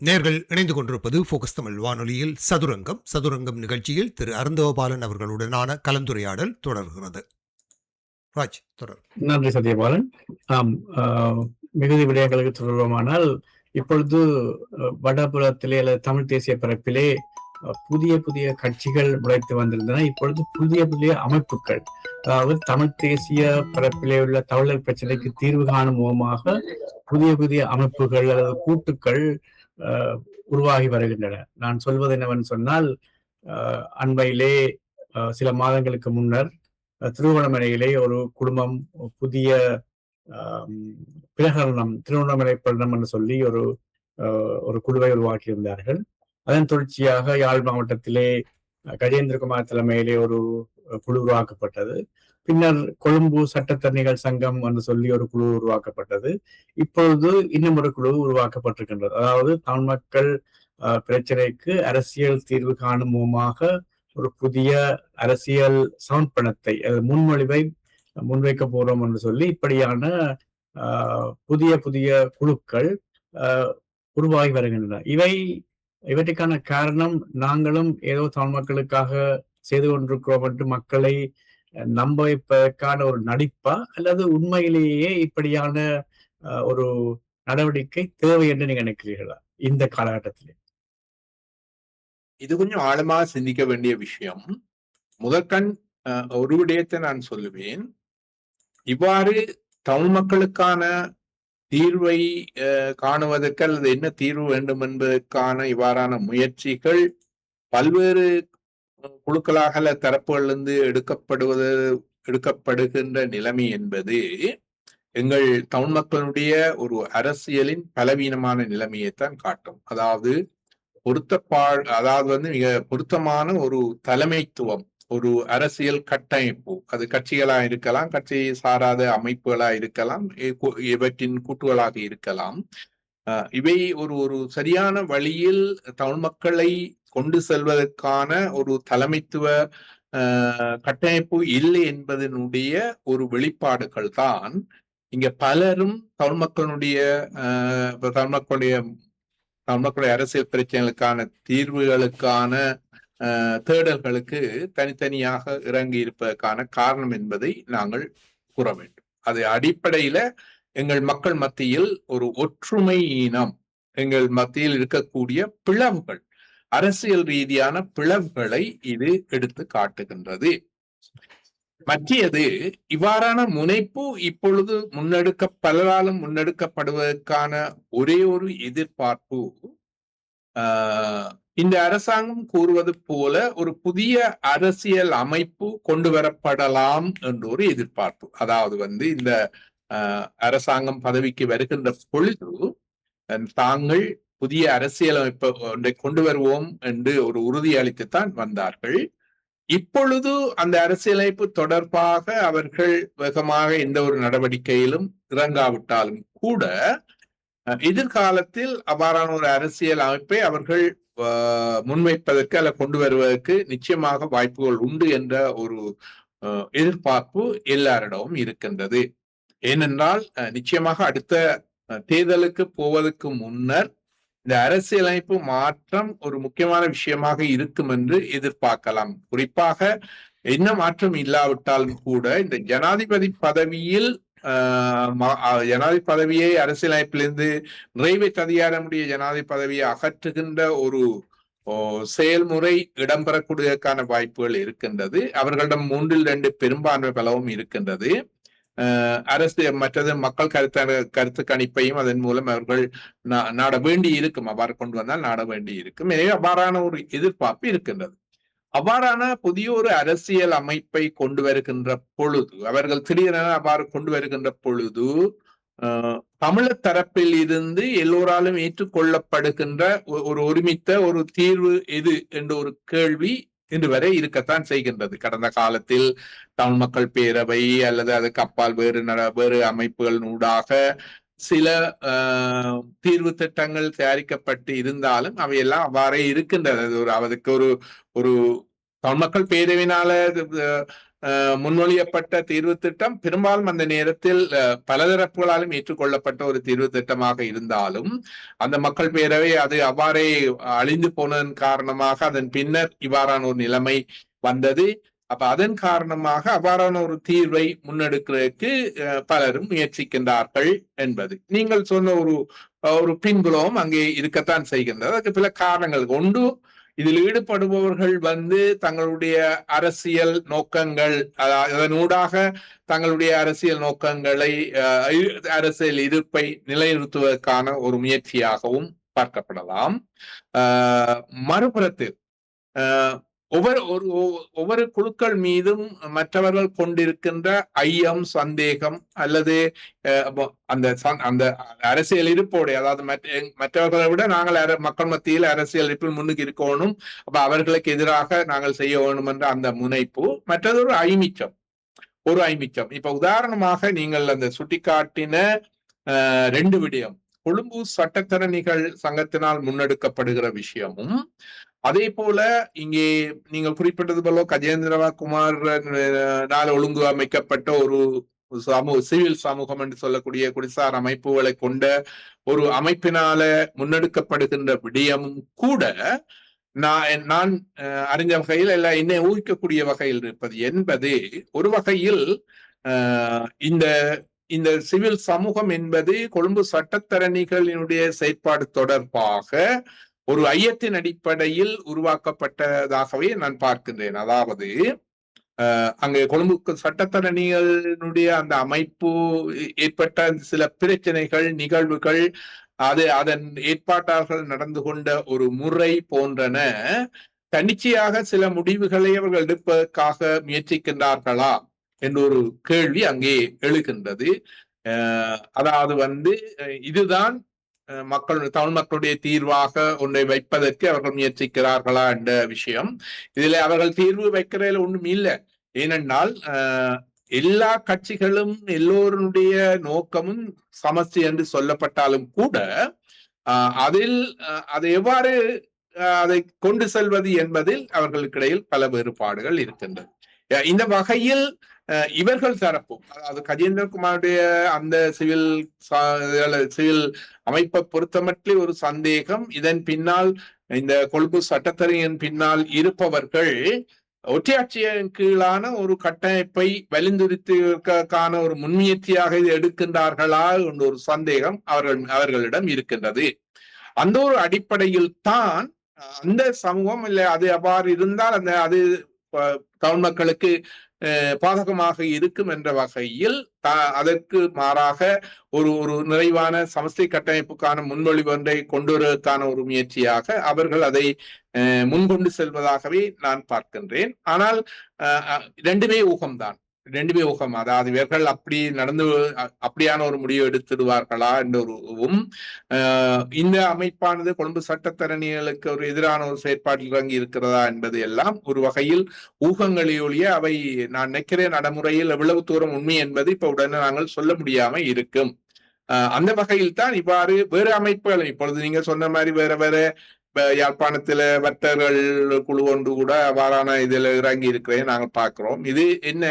நேர்கள் இணைந்து கொண்டிருப்பது போக்கஸ் தமிழ் வானொலியில் சதுரங்கம் நிகழ்ச்சியில் திரு அருந்தவபாலன் அவர்களுடனான கலந்துரையாடல் தொடர்கிறது. ராஜ் தொடர். நன்றி சத்யபாலன். ஆம், மிகுதி விடயங்களுக்கு தொடர்வோமானால், இப்பொழுது வடபுலத்திலே அல்லது தமிழ் தேசிய பரப்பிலே புதிய புதிய கட்சிகள் முளைத்து வந்திருந்தன. இப்பொழுது புதிய புதிய அமைப்புகள், அதாவது தமிழ் தேசிய பரப்பிலே உள்ள தமிழர் பிரச்சனைக்கு தீர்வு காணும் முகமாக புதிய புதிய அமைப்புகள் அல்லது கூட்டுக்கள் உருவாகி வருகின்றன. நான் சொல்வது என்னவென்று சொன்னால், அண்மையிலே சில மாதங்களுக்கு முன்னர் திருவண்ணாமலையிலே ஒரு குடும்பம் புதிய பிரகரணம், திருவண்ணாமலை பிரகடனம் என்று சொல்லி ஒரு குழுவை உருவாக்கியிருந்தார்கள். அதன் தொடர்ச்சியாக யாழ் மாவட்டத்திலே கஜேந்திரகுமார் தலைமையிலே ஒரு குழு உருவாக்கப்பட்டது. பின்னர் கொழும்பு சட்டத்தரணிகள் சங்கம் என்று சொல்லி ஒரு குழு உருவாக்கப்பட்டது. இப்பொழுது இன்னும் ஒரு குழு உருவாக்கப்பட்டிருக்கின்றது. அதாவது தமிழ் மக்கள் பிரச்சனைக்கு அரசியல் தீர்வு காணும் முகமாக ஒரு புதிய அரசியல் சமர்ப்பணத்தை, முன்மொழிவை முன்வைக்க போறோம் என்று சொல்லி இப்படியான புதிய புதிய குழுக்கள் உருவாகி வருகின்றன. இவற்றுக்கான காரணம், நாங்களும் ஏதோ தமிழ் மக்களுக்காக செய்து கொண்டிருக்கிறோம் என்று மக்களை நம்ப வைப்பதற்கான ஒரு நடிப்பா, அல்லது உண்மையிலேயே இப்படியான ஒரு நடவடிக்கை தேவை என்று நீங்க நினைக்கிறீர்களா இந்த காலகட்டத்திலே? இது கொஞ்சம் ஆழமா சிந்திக்க வேண்டிய விஷயம். முதற்கண் ஒரு விடயத்தை நான் சொல்லுவேன். இவ்வாறு தமிழ் மக்களுக்கான தீர்வை காணுவதற்கு அல்லது என்ன தீர்வு வேண்டும் என்பதற்கான இவ்வாறான முயற்சிகள் பல்வேறு குழுக்களாக தரப்புகளிலிருந்து எடுக்கப்படுகின்ற நிலைமை என்பது எங்கள் தமிழ் மக்களுடைய ஒரு அரசியலின் பலவீனமான நிலைமையைத்தான் காட்டும். அதாவது மிக பொருத்தமான ஒரு தலைமைத்துவம், ஒரு அரசியல் கட்டமைப்பு, அது கட்சிகளா இருக்கலாம், கட்சி சாராத அமைப்புகளா இருக்கலாம், இவற்றின் கூட்டுகளாக இருக்கலாம். இவை ஒரு சரியான வழியில் தமிழ் மக்களை கொண்டு செல்வதற்கான ஒரு தலைமைத்துவ கட்டமைப்பு இல்லை என்பதனுடைய ஒரு வெளிப்பாடுகள் தான் இங்க பலரும் தமிழ் மக்களுடைய அரசியல் பிரச்சனைகளுக்கான தீர்வுகளுக்கான தேடல்களுக்கு தனித்தனியாக இறங்கி இருப்பதற்கான காரணம் என்பதை நாங்கள் கூற வேண்டும். அது அடிப்படையில எங்கள் மக்கள் மத்தியில் ஒரு ஒற்றுமை இனம், எங்கள் மத்தியில் இருக்கக்கூடிய பிளவுகள், அரசியல் ரீதியான பிளவுகளை இது எடுத்து காட்டுகின்றது. மற்றியது, இவ்வாறான முனைப்பு இப்பொழுது பலராலும் முன்னெடுக்கப்படுவதற்கான ஒரே ஒரு எதிர்பார்ப்பு, இந்த அரசாங்கம் கூறுவது போல ஒரு புதிய அரசியல் அமைப்பு கொண்டு வரப்படலாம் என்ற ஒரு எதிர்பார்ப்பு. அதாவது இந்த அரசாங்கம் பதவிக்கு வருகின்ற பொழுது தாங்கள் புதிய அரசியல் அமைப்பை ஒன்றை கொண்டு வருவோம் என்று ஒரு உறுதி அளித்துத்தான் வந்தார்கள். இப்பொழுது அந்த அரசியலமைப்பு தொடர்பாக அவர்கள் வேகமாக எந்த ஒரு நடவடிக்கையிலும் இறங்காவிட்டாலும் கூட எதிர்காலத்தில் அவ்வாறான ஒரு அரசியல் அமைப்பை அவர்கள் முன்வைப்பதற்கு அல்ல கொண்டு வருவதற்கு நிச்சயமாக வாய்ப்புகள் உண்டு என்ற ஒரு எதிர்பார்ப்பு எல்லாரிடமும் இருக்கின்றது. ஏனென்றால் நிச்சயமாக அடுத்த தேர்தலுக்கு போவதற்கு முன்னர் இந்த அரசியலமைப்பு மாற்றம் ஒரு முக்கியமான விஷயமாக இருக்கும் என்று எதிர்பார்க்கலாம். குறிப்பாக என்ன மாற்றம் இல்லாவிட்டாலும் கூட இந்த ஜனாதிபதி பதவியை அரசியலமைப்பிலிருந்து நிறைவேற்ற அதிகாரமுடைய ஜனாதிபதி பதவியை அகற்றுகின்ற ஒரு செயல்முறை இடம்பெறக்கூடியதற்கான வாய்ப்புகள் இருக்கின்றது. அவர்களிடம் 3/2 பெரும்பான்மை பலவும் இருக்கின்றது. மற்றது மக்கள் கருத்து கணிப்பையும் அதன் மூலம் அவர்கள் நாட வேண்டி இருக்கும். அவ்வாறு கொண்டு வந்தால் நாட வேண்டி இருக்கும். எனவே அவ்வாறான ஒரு எதிர்பார்ப்பு இருக்கின்றது. அவ்வாறான புதிய ஒரு அரசியல் அமைப்பை கொண்டு வருகின்ற பொழுது, அவர்கள் திடீரென அவ்வாறு கொண்டு வருகின்ற பொழுது, தமிழர் தரப்பில் இருந்து எல்லோராலும் ஏற்றுக்கொள்ளப்படுகின்ற ஒரு ஒருமித்த ஒரு தீர்வு எது என்ற ஒரு கேள்வி இன்று வரை இருக்கத்தான் செய்கின்றது. கடந்த காலத்தில் தமிழ் மக்கள் பேரவை அல்லது அதுக்கு அப்பால் வேறு அமைப்புகள் ஊடாக சில தீர்வு திட்டங்கள் தயாரிக்கப்பட்டு இருந்தாலும் அவையெல்லாம் அவ்வாறே இருக்கின்றது. அதுக்கு ஒரு தமிழ் மக்கள் பேரவையினால முன்மொழியப்பட்ட தீர்வு திட்டம் பெரும்பாலும் அந்த நேரத்தில் பலதரப்புகளாலும் ஏற்றுக்கொள்ளப்பட்ட ஒரு தீர்வு திட்டமாக இருந்தாலும் அந்த மக்கள் பேரவை அது அவ்வாறே அழிந்து போனதன் காரணமாக அதன் பின்னர் இவ்வாறான ஒரு நிலைமை வந்தது. அப்ப அதன் காரணமாக அவ்வாறான ஒரு தீர்வை முன்னெடுக்கிறதுக்கு பலரும் முயற்சிக்கின்றார்கள் என்பது நீங்கள் சொன்ன ஒரு பின்புலமும் அங்கே இருக்கத்தான் செய்கின்றது. அதுக்கு பல காரணங்கள். ஒன்று, இதில் ஈடுபடுபவர்கள் தங்களுடைய அரசியல் நோக்கங்கள், அதனூடாக தங்களுடைய அரசியல் நோக்கங்களை, அரசியல் இருப்பை நிலைநிறுத்துவதற்கான ஒரு முயற்சியாகவும் பார்க்கப்படலாம். மறுபுறத்தில் ஒவ்வொரு குழுக்கள் மீதும் மற்றவர்கள் கொண்டிருக்கின்ற ஐயம், சந்தேகம் அல்லது அந்த அரசியல் இருப்போடு, அதாவது மற்றவர்களை விட நாங்கள் மக்கள் மத்தியில் அரசியல் இருப்பில் முன்னுக்கு இருக்கணும், அப்ப அவர்களுக்கு எதிராக நாங்கள் செய்ய வேணும் என்ற அந்த முனைப்பு. மற்றது ஒரு ஐமிச்சம். இப்ப உதாரணமாக நீங்கள் அந்த சுட்டிக்காட்டின 2 விடயம், கொழும்பு சட்டத்தரணிகள் சங்கத்தினால் முன்னெடுக்கப்படுகிற விஷயமும், அதே போல இங்கே நீங்கள் குறிப்பிட்டது போல கஜேந்திரகுமார் ஒழுங்கு அமைக்கப்பட்ட ஒரு சிவில் சமூகம் என்று சொல்லக்கூடிய குடிசார் அமைப்புகளை கொண்ட ஒரு அமைப்பினால முன்னெடுக்கப்படுகின்ற விடயமும் கூட நான் அறிஞ்ச வகையில் எல்லாம் என்னை ஊகிக்கக்கூடிய வகையில் இருப்பது என்பது ஒரு வகையில் இந்த சிவில் சமூகம் என்பது கொழும்பு சட்டத்தரணிகளினுடைய செயற்பாடு தொடர்பாக ஒரு ஐயத்தின் அடிப்படையில் உருவாக்கப்பட்டதாகவே நான் பார்க்கின்றேன். அதாவது அங்கே கொழும்பு சட்டத்தரணிகளுடைய அந்த அமைப்பு ஏற்பட்ட சில பிரச்சனைகள், நிகழ்வுகள், அதன் ஏற்பாட்டாளர்கள் நடந்து கொண்ட ஒரு முறை போன்றன தன்னிச்சையாக சில முடிவுகளை அவர்கள் எடுப்பதற்காக முயற்சிக்கின்றார்களா என்ற ஒரு கேள்வி அங்கே எழுகின்றது. அதாவது இதுதான் தமிழ் மக்களுடைய தீர்வாக ஒன்றை வைப்பதற்கு அவர்கள் முயற்சிக்கிறார்களா என்ற விஷயம். இதுல அவர்கள் தீர்வு வைக்கிறதுல ஒண்ணும் இல்லை. ஏனென்றால் எல்லா கட்சிகளும் எல்லோருடைய நோக்கமும் சமஸ்தி என்று சொல்லப்பட்டாலும் கூட அதில் அதை எவ்வாறு அதை கொண்டு செல்வது என்பதில் அவர்களுக்கிடையில் பல வேறுபாடுகள் இருக்கின்றது. இந்த வகையில் இவர்கள் தரப்பும், அதாவது கஜேந்திரகுமாருடைய அந்த சிவில் அமைப்பை பொறுத்தமட்டில் ஒரு சந்தேகம், இதன் பின்னால் இந்த கொழும்பு சட்டத்தரணியின் பின்னால் இருப்பவர்கள் ஒற்றையாட்சியின் கீழான ஒரு கட்டமைப்பை வலிந்துறுத்துவதற்கான ஒரு முன்முயற்சியாக இது எடுக்கின்றார்களா என்ற ஒரு சந்தேகம் அவர்களிடம் இருக்கின்றது. அந்த ஒரு அடிப்படையில் தான் அந்த சமூகம் இல்லை அது அவ்வாறு இருந்தால் அது தமிழ் மக்களுக்கு பாதகமாக இருக்கும் என்ற வகையில் அதற்கு மாறாக ஒரு நிறைவான சமஸ்தி கட்டமைப்புக்கான முன்மொழிவு ஒன்றை கொண்டு வருவதற்கான ஒரு முயற்சியாக அவர்கள் அதை முன்கொண்டு செல்வதாகவே நான் பார்க்கின்றேன். ஆனால் 2மே ஊகம்தான். அதாவது இவர்கள் அப்படியான ஒரு முடிவு எடுத்துடுவார்களா என்ற ஒரு இந்த அமைப்பானது கொழும்பு சட்டத்தரணிகளுக்கு ஒரு எதிரான ஒரு செயற்பாட்டில் இறங்கி இருக்கிறதா என்பது எல்லாம் ஒரு வகையில் ஊகங்களிலேயே அவை நான் நினைக்கிறேன் நடைமுறையில் எவ்வளவு தூரம் உண்மை என்பது இப்ப உடனே நாங்கள் சொல்ல முடியாம இருக்கும். அந்த வகையில் தான் இவ்வாறு வேறு அமைப்புகள் இப்பொழுது நீங்க சொன்ன மாதிரி வேற யாழ்ப்பாணத்துல வர்த்தகர்கள் குழு ஒன்று கூட அவ்வாறான இதுல இறங்கி இருக்கிறேன் நாங்கள் பார்க்கிறோம். இது என்ன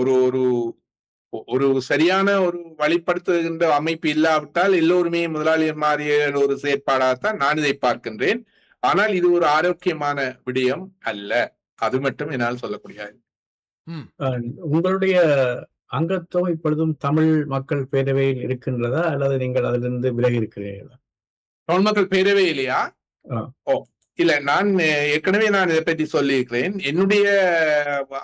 ஒரு சரியான ஒரு வழிப்படுத்துகின்ற அமைப்பு இல்லாவிட்டால் எல்லோருமே முதலாளியர் மாறிய ஒரு செயற்பாடாகத்தான் நான் இதை பார்க்கின்றேன். ஆனால் இது ஒரு ஆரோக்கியமான விடயம் அல்ல. அது மட்டும் என்னால் சொல்ல முடியாது. உங்களுடைய அங்கத்துவம் இப்பொழுதும் தமிழ் மக்கள் பேரவையில் இருக்கின்றதா அல்லது நீங்கள் அதிலிருந்து விலகி இருக்கிறீர்களா? தமிழ் மக்கள் பேரவையிலையா? இல்ல, நான் ஏற்கனவே இதை பற்றி சொல்லியிருக்கிறேன். என்னுடைய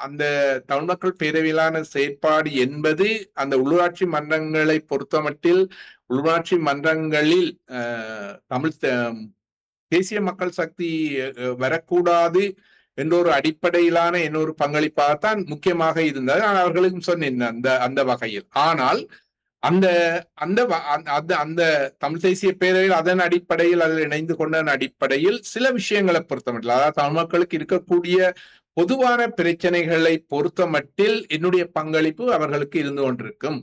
அந்த தமிழ் மக்கள் பேரவையிலான செயற்பாடு என்பது அந்த உள்ளூராட்சி மன்றங்களை பொறுத்தமட்டில் உள்ளூராட்சி மன்றங்களில் தமிழ் தேசிய மக்கள் சக்தி வரக்கூடாது என்ற ஒரு அடிப்படையிலான இன்னொரு பங்களிப்பாகத்தான் முக்கியமாக இருந்தது. நான் அவர்களுக்கும் சொன்னேன் அந்த வகையில். ஆனால் அந்த தமிழ் தேசிய பேரவையில் அதன் அடிப்படையில் அதில் இணைந்து கொண்ட அடிப்படையில் சில விஷயங்களை பொறுத்தமட்டில், அதாவது தமிழ் மக்களுக்கு இருக்கக்கூடிய பொதுவான பிரச்சனைகளை பொறுத்த மட்டில் என்னுடைய பங்களிப்பு அவர்களுக்கு இருந்து கொண்டிருக்கும்.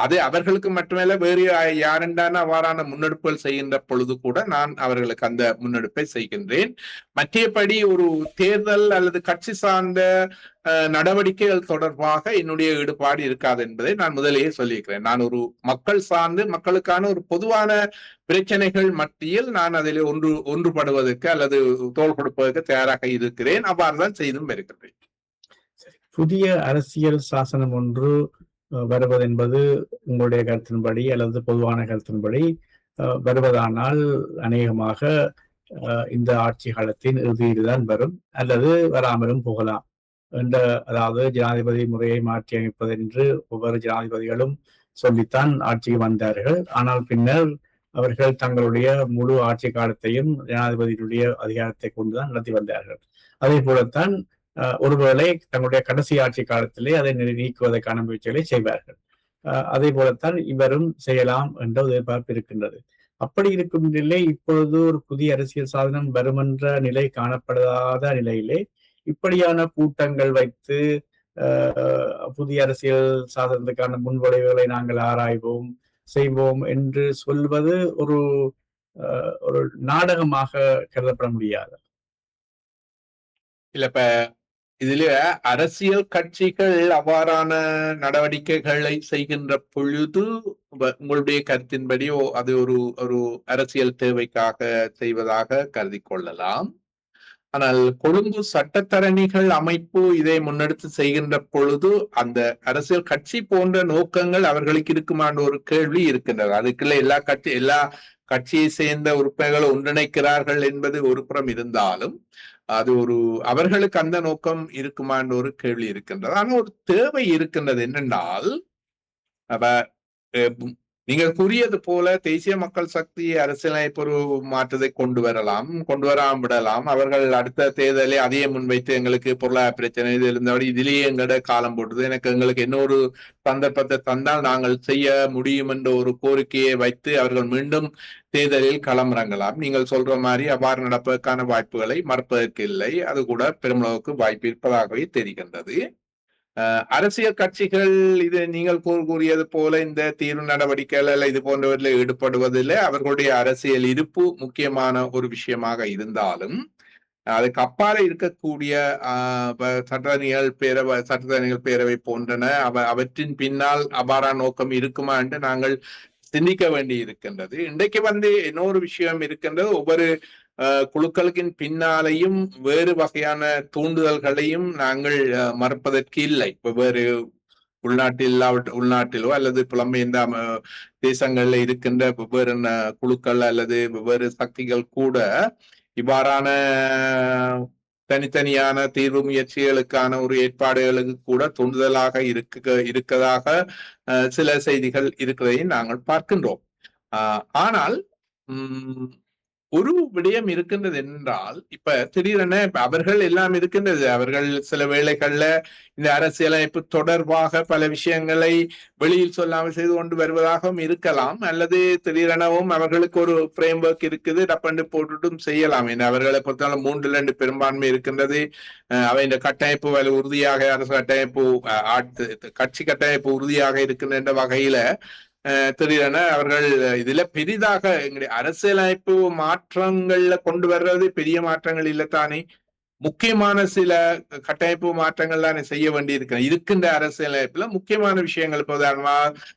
அது அவர்களுக்கு மட்டுமல்ல, வேறு யாரெண்டான அவ்வாறான முன்னெடுப்புகள் செய்கின்ற பொழுது கூட நான் அவர்களுக்கு அந்த முன்னெடுப்பை செய்கின்றேன். மற்றபடி ஒரு தேர்தல் அல்லது கட்சி சார்ந்த நடவடிக்கைகள் தொடர்பாக என்னுடைய ஈடுபாடு இருக்காது என்பதை நான் முதலேயே சொல்லியிருக்கிறேன். நான் ஒரு மக்கள் சார்ந்து மக்களுக்கான ஒரு பொதுவான பிரச்சனைகள் மத்தியில் நான் அதில் ஒன்றுபடுவதற்கு அல்லது தோள் கொடுப்பதற்கு தயாராக இருக்கிறேன். அவ்வாறுதான் செய்தும் இருக்கிறேன். புதிய அரசியல் சாசனம் ஒன்று வருவது என்பது உங்களுடைய கருத்தின்படி அல்லது பொதுவான கருத்தின்படி வருவதானால் அநேகமாக இந்த ஆட்சி காலத்தின் இறுதியில்தான் வரும் அல்லது வராமலும் போகலாம் என்ற, அதாவது ஜனாதிபதி முறையை மாற்றி அமைப்பது என்று ஒவ்வொரு ஜனாதிபதிகளும் சொல்லித்தான் ஆட்சிக்கு வந்தார்கள். ஆனால் பின்னர் அவர்கள் தங்களுடைய முழு ஆட்சி காலத்தையும் ஜனாதிபதியினுடைய அதிகாரத்தை கொண்டுதான் நடத்தி வந்தார்கள். அதே போலத்தான் ஒருவேளை தங்களுடைய கடைசி ஆட்சி காலத்திலே அதை நீக்குவதற்கான முயற்சிகளை செய்வார்கள். அதே போலத்தான் இவரும் செய்யலாம் என்ற எதிர்பார்ப்பு இருக்கின்றது. அப்படி இருக்கும் நிலை இப்பொழுது ஒரு புதிய அரசியல் சாதனம் வரும் என்ற நிலை காணப்படாத நிலையிலே இப்படியான கூட்டங்கள் வைத்து புதிய அரசியல் சாதனத்துக்கான முன்வளைவுகளை நாங்கள் ஆராய்வோம் செய்வோம் என்று சொல்வது ஒரு ஒரு நாடகமாக கருதப்பட முடியாது. இல்ல, இப்ப இதுல அரசியல் கட்சிகள் அவ்வாறான நடவடிக்கைகளை செய்கின்ற பொழுது உங்களுடைய கருத்தின்படி அது ஒரு அரசியல் தேவைக்காக செய்வதாக கருதி கொள்ளலாம். ஆனால் கொழும்பு சட்டத்தரணிகள் அமைப்பு இதை முன்னெடுத்து செய்கின்ற பொழுது அந்த அரசியல் கட்சி போன்ற நோக்கங்கள் அவர்களுக்கு இருக்குமான ஒரு கேள்வி இருக்கின்றது. அதுக்குள்ள எல்லா கட்சியை சேர்ந்த உறுப்பினர்கள் ஒன்றிணைக்கிறார்கள் என்பது ஒரு புறம் இருந்தாலும் அது அவர்களுக்கு அந்த நோக்கம் இருக்குமான ஒரு கேள்வி இருக்கின்றது. ஆனா ஒரு தேவை இருக்கின்றது என்னென்றால், நீங்கள் கூறியது போல தேசிய மக்கள் சக்தி அரசியலமைப்பு ஒரு மாற்றத்தை கொண்டு வராம விடலாம். அவர்கள் அடுத்த தேர்தலை அதையே முன்வைத்து எங்களுக்கு பொருளாதார பிரச்சனை இது இருந்தபடி இதிலேயே எங்களோட காலம் போட்டது, எங்களுக்கு இன்னொரு சந்தர்ப்பத்தை தந்தால் நாங்கள் செய்ய முடியும் என்ற ஒரு கோரிக்கையை வைத்து அவர்கள் மீண்டும் தேர்தலில் களமிறங்கலாம். நீங்கள் சொல்ற மாதிரி அவ்வாறு நடப்பதற்கான வாய்ப்புகளை மறுப்பதற்கு இல்லை. அது கூட பெருமளவுக்கு வாய்ப்பு இருப்பதாகவே தெரிகின்றது. அரசியல் கட்சிகள் இது நீங்கள் கூறியது போல இந்த தீர்வு நடவடிக்கைகள் இது போன்றவற்றில் ஈடுபடுவதில் அவர்களுடைய அரசியல் இருப்பு முக்கியமான ஒரு விஷயமாக இருந்தாலும் அதுக்கு அப்பால இருக்கக்கூடிய சட்டத்தரணிகள் பேரவை போன்றன அவற்றின் பின்னால் அபார நோக்கம் இருக்குமா என்று நாங்கள் சிந்திக்க வேண்டி இருக்கின்றது. இன்றைக்கு இன்னொரு விஷயம் இருக்கின்றது. ஒவ்வொரு குழுக்களின் பின்னாலையும் வேறு வகையான தூண்டுதல்களையும் நாங்கள் மறுப்பதற்கு இல்லை. வெவ்வேறு உள்நாட்டிலோ அல்லது புலம்பெயர்ந்த தேசங்கள்ல இருக்கின்ற வெவ்வேறு குழுக்கள் அல்லது வெவ்வேறு சக்திகள் கூட இவ்வாறான தனித்தனியான தீர்வு முயற்சிகளுக்கான ஒரு ஏற்பாடுகளுக்கு கூட தூண்டுதலாக இருக்கதாக சில செய்திகள் இருக்கிறதையும் நாங்கள் பார்க்கின்றோம். ஆனால் ஒரு விடயம் இருக்கின்றது என்றால், இப்ப திடீரென அவர்கள் எல்லாம் இருக்கின்றது. அவர்கள் சில வேளைகள்ல இந்த அரசியலமைப்பு தொடர்பாக பல விஷயங்களை வெளியில் சொல்லாமல் செய்து கொண்டு வருவதாகவும் இருக்கலாம். அல்லது திடீரெனவும் அவர்களுக்கு ஒரு பிரேம் ஒர்க் இருக்குது, டப்பண்டு போட்டுட்டும் செய்யலாம். அவர்களை பொறுத்தவரை 3-2 பெரும்பான்மை இருக்கின்றது. அவை இந்த கட்டமைப்பு உறுதியாக அரசு கட்டமைப்பு கட்சி கட்டமைப்பு உறுதியாக இருக்கின்ற வகையில திடீரென அவர்கள் இதுல பெரிதாக எங்களுடைய அரசியலமைப்பு மாற்றங்கள்ல கொண்டு வர்றது பெரிய மாற்றங்கள் இல்லத்தானே, முக்கியமான சில கட்டமைப்பு மாற்றங்கள் தானே செய்ய வேண்டி இருக்கின்ற அரசியலமைப்புல முக்கியமான விஷயங்கள். இப்போ உதாரணமா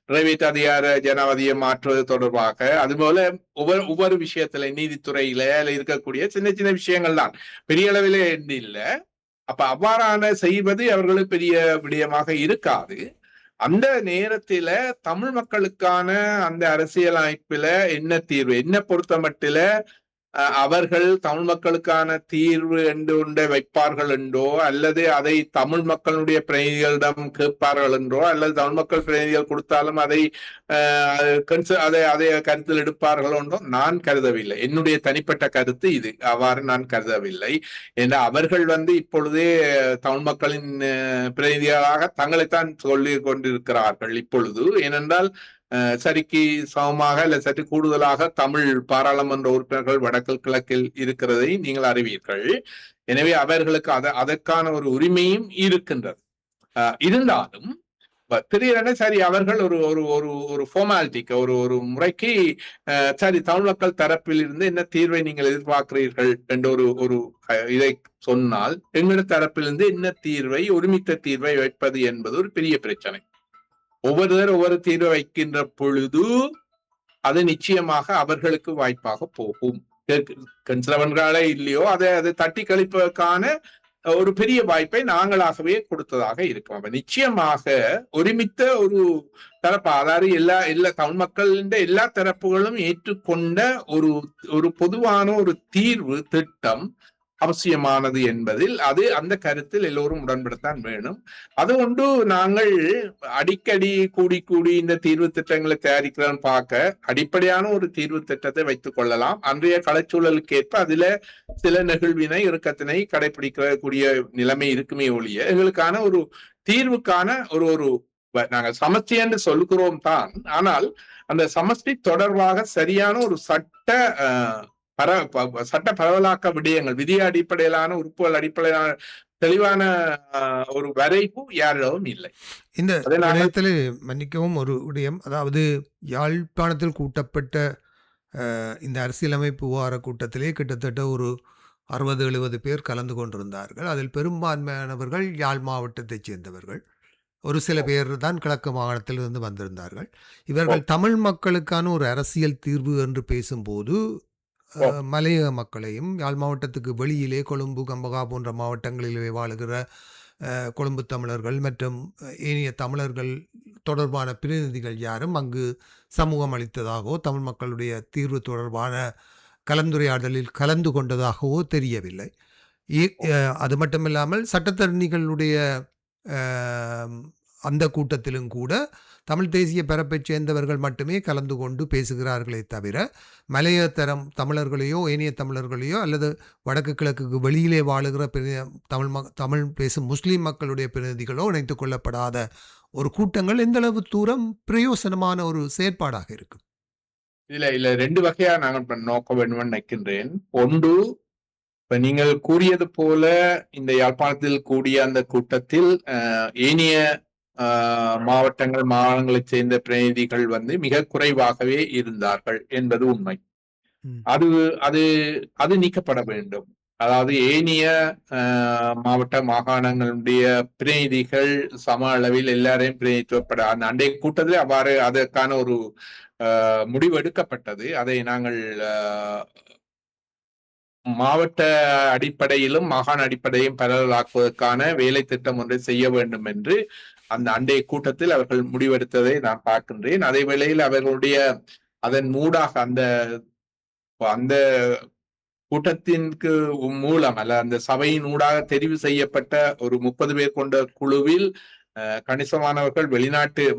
நிறைவேற்று அதிகார ஜனாதிபதியை மாற்றுவது தொடர்பாக, அதுபோல ஒவ்வொரு விஷயத்துல நீதித்துறையில இருக்கக்கூடிய சின்ன சின்ன விஷயங்கள் தான், பெரிய அளவிலே இல்லை. அப்ப அவ்வாறான செய்வது அவர்களுக்கு பெரிய விடயமாக இருக்காது. அந்த நேரத்தில தமிழ் மக்களுக்கான அந்த அரசியலமைப்புல என்ன தீர்வு, என்ன பொறுத்த மட்டில அவர்கள் தமிழ் மக்களுக்கான தீர்வு என்று வைப்பார்கள் என்றோ, அல்லது அதை தமிழ் மக்களுடைய பிரதிநிதிகளிடம் கேட்பார்கள் என்றோ, அல்லது தமிழ் மக்கள் பிரதிநிதிகள் கொடுத்தாலும் அதை கருத்தில் எடுப்பார்கள் என்றோ நான் கருதவில்லை. என்னுடைய தனிப்பட்ட கருத்து இது. அவ்வாறு நான் கருதவில்லை. ஏன்னா அவர்கள் இப்பொழுதே தமிழ் மக்களின் பிரதிநிதிகளாக தங்களைத்தான் சொல்லிக் கொண்டிருக்கிறார்கள் இப்பொழுது. ஏனென்றால் சரிக்கு சமமாக இல்ல சற்று கூடுதலாக தமிழ் பாராளுமன்ற உறுப்பினர்கள் வடக்கு கிழக்கில் இருக்கிறதை நீங்கள் அறிவீர்கள். எனவே அவர்களுக்கு அதற்கான ஒரு உரிமையும் இருக்கின்றது. இருந்தாலும் திடீரென சரி அவர்கள் ஒரு ஒரு ஒரு ஒரு ஃபார்மாலிட்டிக்கு ஒரு ஒரு முறைக்கு சரி தமிழ் மக்கள் தரப்பில் இருந்து என்ன தீர்வை நீங்கள் எதிர்பார்க்கிறீர்கள் என்ற ஒரு ஒரு இதை சொன்னால் எங்களோட தரப்பிலிருந்து என்ன தீர்வை ஒருமித்த தீர்வை வைப்பது என்பது ஒரு பெரிய பிரச்சனை. ஒவ்வொருவர் ஒவ்வொரு தீர்வை வைக்கின்ற பொழுது அது நிச்சயமாக அவர்களுக்கு வாய்ப்பாக போகும். சிலவன்களே இல்லையோ அதை தட்டி கழிப்பதற்கான ஒரு பெரிய வாய்ப்பை நாங்களாகவே கொடுத்ததாக இருக்கும். நிச்சயமாக ஒருமித்த ஒரு தரப்பு, அதாவது எல்லா தமிழ் மக்களின் எல்லா தரப்புகளும் ஏற்றுக்கொண்ட ஒரு ஒரு பொதுவான ஒரு தீர்வு திட்டம் அவசியமானது என்பதில் அந்த கருத்தில் எல்லோரும் உடன்படத்தான் வேணும். அது கொண்டு நாங்கள் அடிக்கடி கூடி இந்த தீர்வு திட்டங்களை தயாரிக்கிறோம் பார்க்க அடிப்படையான ஒரு தீர்வு திட்டத்தை வைத்துக் கொள்ளலாம். அன்றைய கலைச்சூழலுக்கு ஏற்ப அதுல சில நெகிழ்வினை இறுக்கத்தினை கடைபிடிக்கக்கூடிய நிலைமை இருக்குமே ஒழிய எங்களுக்கான ஒரு தீர்வுக்கான ஒரு நாங்கள் சமஸ்டி என்று சொல்கிறோம் தான். ஆனால் அந்த சமஸ்டி தொடர்பாக சரியான ஒரு சட்ட பரவலாக்க விடயங்கள், விதி அடிப்படையிலான உறுப்புகள் அடிப்படையிலான தெளிவான ஒரு வரைப்பு யாரிடமும் இல்லை. இந்த விடயத்தில் மன்னிக்கவும் ஒரு விடயம், அதாவது யாழ்ப்பாணத்தில் கூட்டப்பட்ட இந்த அரசியலமைப்பு விவகார கூட்டத்திலே கிட்டத்தட்ட ஒரு 60-70 பேர் கலந்து கொண்டிருந்தார்கள். அதில் பெரும்பான்மையானவர்கள் யாழ் மாவட்டத்தைச் சேர்ந்தவர்கள். ஒரு சில பேர் தான் கிழக்கு மாகாணத்திலிருந்து வந்திருந்தார்கள். இவர்கள் தமிழ் மக்களுக்கான ஒரு அரசியல் தீர்வு என்று பேசும்போது மலையக மக்களையும் யாழ் மாவட்டத்துக்கு வெளியிலே கொழும்பு, கம்பகா போன்ற மாவட்டங்களிலே வாழுகிற கொழும்பு தமிழர்கள் மற்றும் ஏனைய தமிழர்கள் தொடர்பான பிரதிநிதிகள் யாரும் அங்கு சமூகம் அளித்ததாகவோ தமிழ் மக்களுடைய தீர்வு தொடர்பான கலந்துரையாடலில் கலந்து கொண்டதாகவோ தெரியவில்லை. அது மட்டுமில்லாமல் சட்டத்தரணிகளுடைய அந்த கூட்டத்திலும் கூட தமிழ் தேசிய பரப்பைச் சேர்ந்தவர்கள் மட்டுமே கலந்து கொண்டு பேசுகிறார்களே தவிர மலைய தரம் தமிழர்களையோ ஏனைய தமிழர்களையோ அல்லது வடக்கு கிழக்குக்கு வெளியிலே வாழுகிற தமிழ் பேசும் முஸ்லீம் மக்களுடைய பிரதிநிதிகளோ இணைத்துக் கொள்ளப்படாத ஒரு கூட்டங்கள் எந்தளவு தூரம் பிரயோசனமான ஒரு செயற்பாடாக இருக்கும். இல்ல 2 வகையா நாங்கள் நோக்க வேண்டும் நினைக்கின்றேன். ஒன்று, இப்ப நீங்கள் கூறியது போல இந்த யாழ்ப்பாணத்தில் கூடிய அந்த கூட்டத்தில் ஏனைய மாவட்டங்கள் மாகாணங்களைச் சேர்ந்த பிரதிநிதிகள் மிக குறைவாகவே இருந்தார்கள் என்பது உண்மை. அது நீக்கப்பட வேண்டும். அதாவது ஏனைய மாவட்ட மாகாணங்களுடைய பிரதிநிதிகள் சம அளவில் எல்லாரையும் பிரதிநிதித்துவப்பட அந்த அண்டைய கூட்டத்தில் அவ்வாறு அதற்கான ஒரு முடிவு எடுக்கப்பட்டது. அதை நாங்கள் மாவட்ட அடிப்படையிலும் மாகாண அடிப்படையும் பரவலாக்குவதற்கான வேலை திட்டம் ஒன்றை செய்ய வேண்டும் என்று அந்த அண்டைய கூட்டத்தில் அவர்கள் முடிவெடுத்ததை நான் பார்க்கின்றேன். அதே வேளையில் அவர்களுடைய அதன் மூடாக அந்த கூட்டத்திற்கு மூலம் அல்ல அந்த சபையின் ஊடாக தெரிவு செய்யப்பட்ட ஒரு 30 பேர் கொண்ட குழுவில் கணிசமானவர்கள்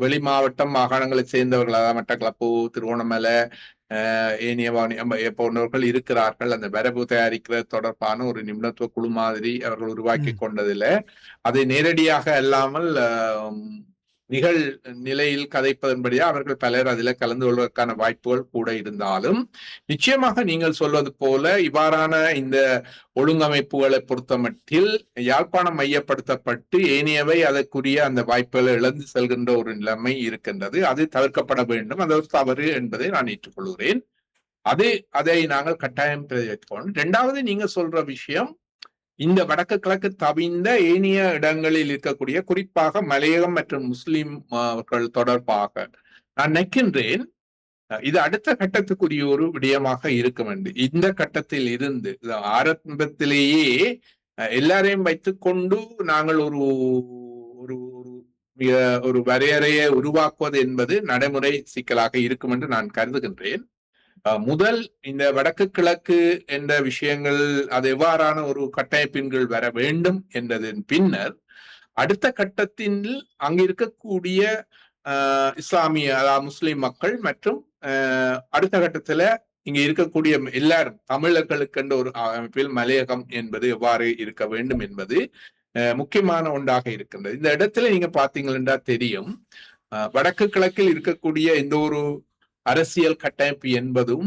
வெளி மாவட்டம் மாகாணங்களை சேர்ந்தவர்கள், அதாவது மட்டக்களப்பு, திருவோணமலை, ஏனைய போன்றவர்கள் இருக்கிறார்கள். அந்த வரவு தயாரிக்கிற தொடர்பான ஒரு நிபுணத்துவ குழு மாதிரி அவர்கள் உருவாக்கி கொண்டதில் அதை நேரடியாக அல்லாமல் நிகழ் நிலையில் கதைப்பதன்படியா அவர்கள் பலர் அதில் கலந்து கொள்வதற்கான வாய்ப்புகள் கூட இருந்தாலும் நிச்சயமாக நீங்கள் சொல்வது போல இவ்வாறான இந்த ஒழுங்கமைப்புகளை பொறுத்தமட்டில் யாழ்ப்பாணம் மையப்படுத்தப்பட்டு ஏனையவை அதற்குரிய அந்த வாய்ப்புகளை இழந்து செல்கின்ற ஒரு நிலைமை இருக்கின்றது. அது தவிர்க்கப்பட வேண்டும். அது ஒரு தவறு என்பதை நான் ஏற்றுக்கொள்கிறேன். அதை நாங்கள் கட்டாயம் தெரிவித்துக்கொள்ளணும். 2வது, நீங்க சொல்ற விஷயம் இந்த வடக்கு கிழக்கு தவிர்ந்த ஏனைய இடங்களில் இருக்கக்கூடிய குறிப்பாக மலையகம் மற்றும் முஸ்லிம் தொடர்பாக நான் நினைக்கின்றேன் இது அடுத்த கட்டத்துக்குரிய ஒரு விடயமாக இருக்க வேண்டும். இந்த கட்டத்தில் இருந்து ஆரம்பத்திலேயே எல்லாரையும் வைத்துக்கொண்டு நாங்கள் ஒரு வரையறையை உருவாக்குவது என்பது நடைமுறை சிக்கலாக இருக்கும் என்று நான் கருதுகின்றேன். முதல் இந்த வடக்கு கிழக்கு என்ற விஷயங்கள் அது எவ்வாறான ஒரு கட்டமைப்பின் கீழ் வர வேண்டும் என்றதன் பின்னர் அடுத்த கட்டத்தில் அங்கு இருக்கக்கூடிய இஸ்லாமிய அதாவது முஸ்லிம் மக்கள் மற்றும் அடுத்த கட்டத்துல இங்க இருக்கக்கூடிய எல்லாரும் தமிழர்களுக்கு என்ற ஒரு அமைப்பில் மலையகம் என்பது எவ்வாறு இருக்க வேண்டும் என்பது முக்கியமான ஒன்றாக இருக்கின்றது. இந்த இடத்துல நீங்க பாத்தீங்கன்னா தெரியும், வடக்கு கிழக்கில் இருக்கக்கூடிய எந்த ஒரு அரசியல் கட்டமைப்பு என்பதும்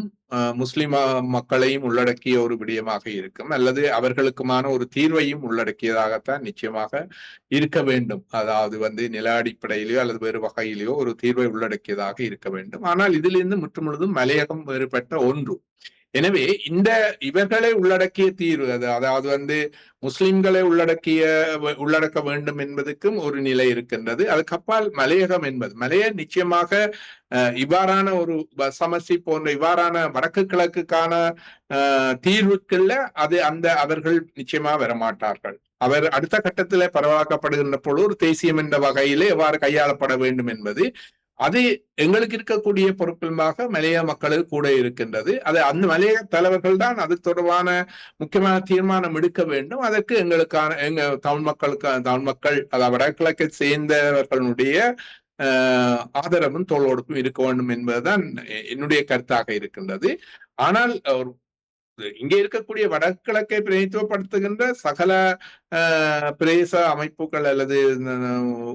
முஸ்லிம் மக்களையும் உள்ளடக்கிய ஒரு விடயமாக இருக்கும், அல்லது அவர்களுக்குமான ஒரு தீர்வையும் உள்ளடக்கியதாகத்தான் நிச்சயமாக இருக்க வேண்டும். அதாவது நில அடிப்படையிலோ அல்லது வேறு வகையிலோ ஒரு தீர்வை உள்ளடக்கியதாக இருக்க வேண்டும். ஆனால் இதிலிருந்து முற்றுமுழுதும் மலையகம் வேறுபட்ட ஒன்று. எனவே இவர்களை உள்ளடக்கிய தீர்வு அதாவது முஸ்லிம்களை உள்ளடக்க வேண்டும் என்பதற்கும் ஒரு நிலை இருக்கின்றது. அதுக்கப்பால் மலையகம் என்பது நிச்சயமாக இவ்வாறான ஒரு சமஸ்டி போன்ற இவ்வாறான வடக்கு கிழக்குக்கான தீர்வுக்குள்ள அவர்கள் நிச்சயமா வரமாட்டார்கள். அவர் அடுத்த கட்டத்திலே பரவாக்கப்படுகின்ற பொழுது ஒரு தேசியம் என்ற வகையிலே எவ்வாறு கையாளப்பட வேண்டும் என்பது அது எங்களுக்கு இருக்கக்கூடிய பொறுப்பிலுமாக மலைய மக்களுக்கு கூட இருக்கின்றது. அந்த மலைய தலைவர்கள் தான் அது தொடர்பான முக்கியமான தீர்மானம் எடுக்க வேண்டும். அதற்கு எங்க தமிழ் மக்கள் அதாவது வடகிழக்கை சேர்ந்தவர்களுடைய ஆதரவும் தோளோடுக்கும் இருக்க வேண்டும் என்பதுதான் என்னுடைய கருத்தாக இருக்கின்றது. ஆனால் இங்கே இருக்கக்கூடிய வடகிழக்கை பிரதிநிதித்துவப்படுத்துகின்ற சகல பிரதேச அமைப்புகள் அல்லது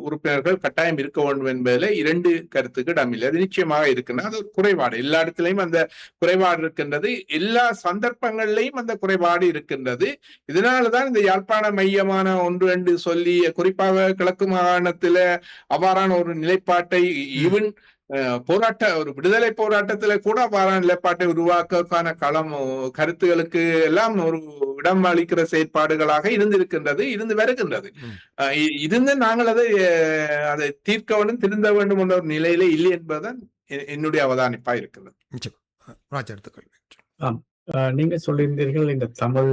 உறுப்பினர்கள் கட்டாயம் இருக்க வேண்டும் என்பதில் இரண்டு கருத்துக்கு இடமில்லை. அது நிச்சயமாக இருக்கின்றது. அது ஒரு குறைபாடு. எல்லா இடத்திலையும் அந்த குறைபாடு இருக்கின்றது. எல்லா சந்தர்ப்பங்களிலையும் அந்த குறைபாடு இருக்கின்றது. இதனாலதான் இந்த யாழ்ப்பாண மையமான ஒன்று என்று சொல்லி குறிப்பாக கிழக்கு மாகாணத்தில அவ்வாறான ஒரு நிலைப்பாட்டை ஈவன் ஒரு விடுதலை போராட்டத்துல கூட அவ்வாறான நிலைப்பாட்டை உருவாக்கான கருத்துகளுக்கு எல்லாம் ஒரு இடம் அளிக்கிற செயற்பாடுகளாக இருந்து வருகின்றது. இருந்து நாங்கள் அதை தீர்க்க வேண்டும், திருந்த வேண்டும் என்ற ஒரு நிலையிலே இல்லை என்பதுதான் என்னுடைய அவதானிப்பா இருக்கிறது. நீங்க சொல்லியிருந்தீர்கள் இந்த தமிழ்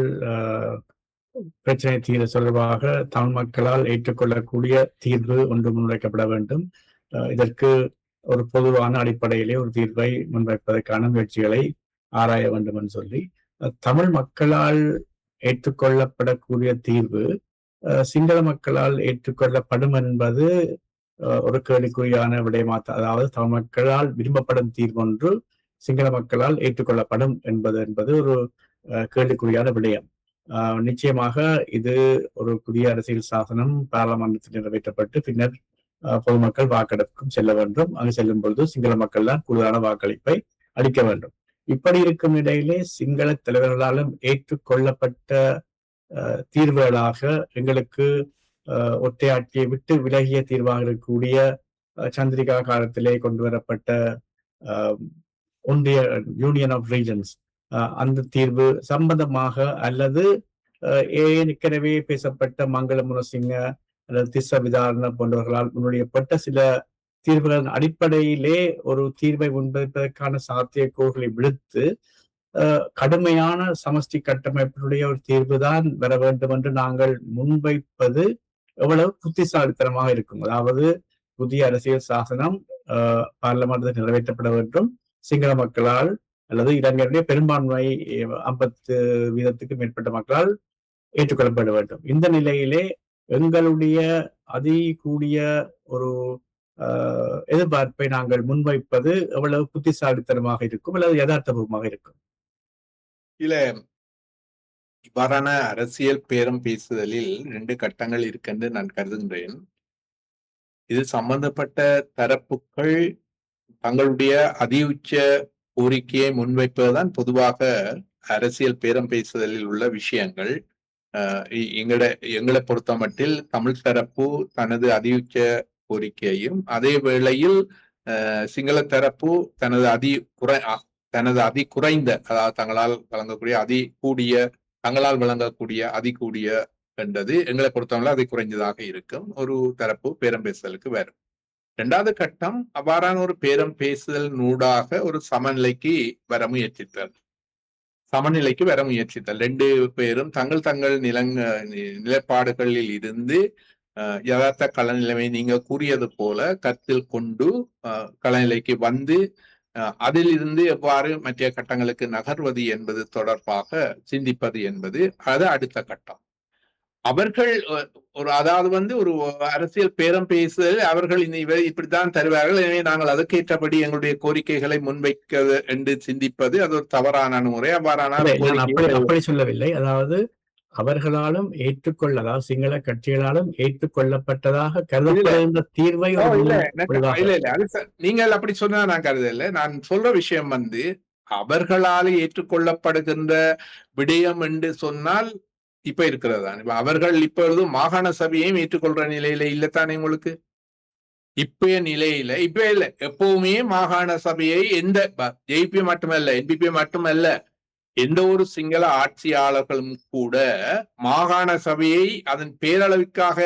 பிரச்சனை தீர்வு தொடர்பாக தமிழ் மக்களால் ஏற்றுக்கொள்ளக்கூடிய தீர்வு ஒன்று முன்வைக்கப்பட வேண்டும். இதற்கு ஒரு பொதுவான அடிப்படையிலே ஒரு தீர்வை முன்வைப்பதற்கான முயற்சிகளை ஆராய வேண்டும் என்று சொல்லி, தமிழ் மக்களால் ஏற்றுக்கொள்ளப்படக்கூடிய தீர்வு சிங்கள மக்களால் ஏற்றுக்கொள்ளப்படும் என்பது ஒரு கேள்விக்குறியான விடயமா. அதாவது தமிழ் மக்களால் விரும்பப்படும் தீர்வு ஒன்று சிங்கள மக்களால் ஏற்றுக்கொள்ளப்படும் என்பது ஒரு கேள்விக்குறியான விடயம். நிச்சயமாக இது ஒரு புதிய அரசியல் சாசனம் பாராளுமன்றத்தில் நிறைவேற்றப்பட்டு பின்னர் பொதுமக்கள் வாக்கெடுப்புக்கும் செல்ல வேண்டும். அங்கு செல்லும் பொழுது சிங்கள மக்கள் தான் கூடுதலான வாக்களிப்பை அளிக்க வேண்டும். இப்படி இருக்கும் இடையிலே சிங்கள தலைவர்களாலும் ஏற்றுக்கொள்ளப்பட்ட தீர்வுகளாக எங்களுக்கு ஒற்றையாட்சியை விட்டு விலகிய தீர்வாக இருக்கக்கூடிய சந்திரிகா காலத்திலே கொண்டு வரப்பட்ட ஒன்றிய யூனியன் ஆஃப் ரீஜன்ஸ் அந்த தீர்வு சம்பந்தமாக அல்லது ஏற்கனவே பேசப்பட்ட மங்கள முனசிங்க அல்லது திஸ்ஸ விதாரண போன்றவர்களால் முன்மொழியப்பட்ட சில தீர்வுகளின் அடிப்படையிலே ஒரு தீர்வை முன்வைப்பதற்கான சாத்தியக்கூறுகளை விடுத்து கடுமையான சமஷ்டி கட்டமைப்பினுடைய ஒரு தீர்வு தான் வர வேண்டும் என்று நாங்கள் முன்வைப்பது எவ்வளவு புத்திசாலித்தனமாக இருக்கும். அதாவது புதிய அரசியல் சாசனம் பார்லமெண்டத்தில் நிறைவேற்றப்பட வேண்டும், சிங்கள மக்களால் அல்லது இளைஞருடைய பெரும்பான்மை 50% மேற்பட்ட மக்களால் ஏற்றுக்கொள்ளப்பட வேண்டும். இந்த நிலையிலே எங்களுடைய அதிகூடிய ஒரு எதிர்பார்ப்பை நாங்கள் முன்வைப்பது எவ்வளவு புத்திசாலித்தனமாக இருக்கும் அல்லது யதார்த்தபூர்வமாக இருக்கும். இவ்வாறான அரசியல் பேரம் பேசுதலில் 2 கட்டங்கள் இருக்கென்று நான் கருதுகின்றேன். இது சம்பந்தப்பட்ட தரப்புகள் தங்களுடைய அதிஉச்ச கோரிக்கையை முன்வைப்பதுதான் பொதுவாக அரசியல் பேரம் பேசுதலில் உள்ள விஷயங்கள். எங்களை பொறுத்த மட்டில் தமிழ் தரப்பு தனது அதிஉச்ச கோரிக்கையையும் அதே வேளையில் சிங்கள தரப்பு தனது அதி குறைந்த அதாவது தங்களால் வழங்கக்கூடிய அதிகூடிய என்றது எங்களை பொறுத்தவரை அதி குறைந்ததாக இருக்கும் ஒரு தரப்பு பேரம் பேசுதலுக்கு வரும். 2வது கட்டம் அவ்வாறான ஒரு பேரம் பேசுதல் நூடாக ஒரு சமநிலைக்கு வர முயற்சித்தல். 2 பேரும் தங்கள் நிலைப்பாடுகளில் இருந்து யதார்த்த களநிலைமை நீங்க கூறியது போல கருத்தில் கொண்டு களநிலைக்கு வந்து அதில் இருந்து எவ்வாறு மற்ற கட்டங்களுக்கு நகர்வது என்பது தொடர்பாக சிந்திப்பது என்பது அது அடுத்த கட்டம். அவர்கள் ஒரு அரசியல் பேரம் பேசுதல் அவர்கள் இப்படித்தான் தருவார்கள், எனவே நாங்கள் அதற்கேற்றபடி எங்களுடைய கோரிக்கைகளை முன்வைக்க என்று சிந்திப்பது அது ஒரு தவறான முறை. அவ்வாறான அப்படி சொல்லவில்லை. அதாவது அவர்களாலும் அதாவது சிங்கள கட்சிகளாலும் ஏற்றுக்கொள்ளப்பட்டதாக கருதப்படுகின்ற தீர்வை நீங்கள் அப்படி சொன்னா நான் கருதல. நான் சொல்ற விஷயம் அவர்களால் ஏற்றுக்கொள்ளப்படுகின்ற விடயம் என்று சொன்னால் இப்ப இருக்கிறதா? இப்ப அவர்கள் இப்பொழுது மாகாண சபையையும் ஏற்றுக்கொள்ற நிலையில இல்லத்தானே உங்களுக்கு? இப்பய நிலையில இப்ப இல்ல, எப்பவுமே மாகாண சபையை எந்த ஜேபி மட்டுமல்ல, என்பிபி மட்டுமல்ல, எந்த ஒரு சிங்கள ஆட்சியாளர்களும் கூட மாகாண சபையை அதன் பேரளவிற்காக,